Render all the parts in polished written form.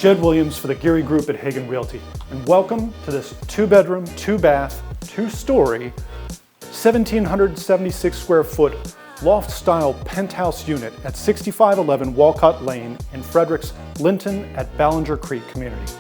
Jed Williams for the Geary Group at Hagan Realty, and welcome to this 2-bedroom, 2-bath, 2-story, 1,776 square foot loft-style penthouse unit at 6511 Walcott Lane in Frederick's Linton at Ballenger Creek community.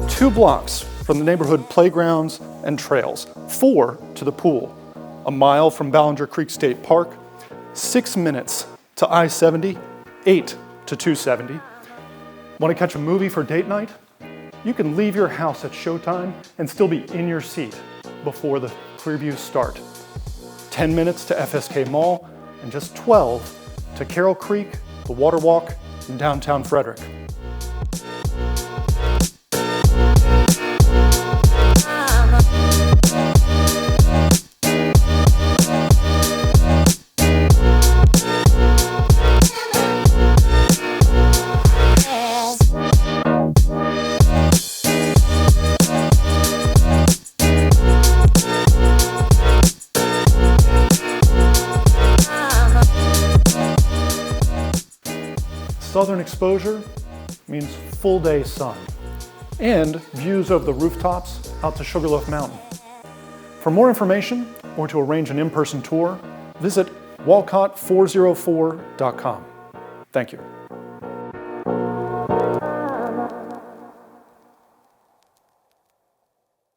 Two blocks from the neighborhood playgrounds and trails, 4 to the pool, a mile from Ballenger Creek State Park, 6 minutes to I-70, 8 to 270. Want to catch a movie for date night? You can leave your house at showtime and still be in your seat before the previews start. 10 minutes to FSK Mall and just 12 to Carroll Creek, the Water Walk, in downtown Frederick. Southern exposure means full day sun and views of the rooftops out to Sugarloaf Mountain. For more information or to arrange an in-person tour, visit walcott404.com. Thank you.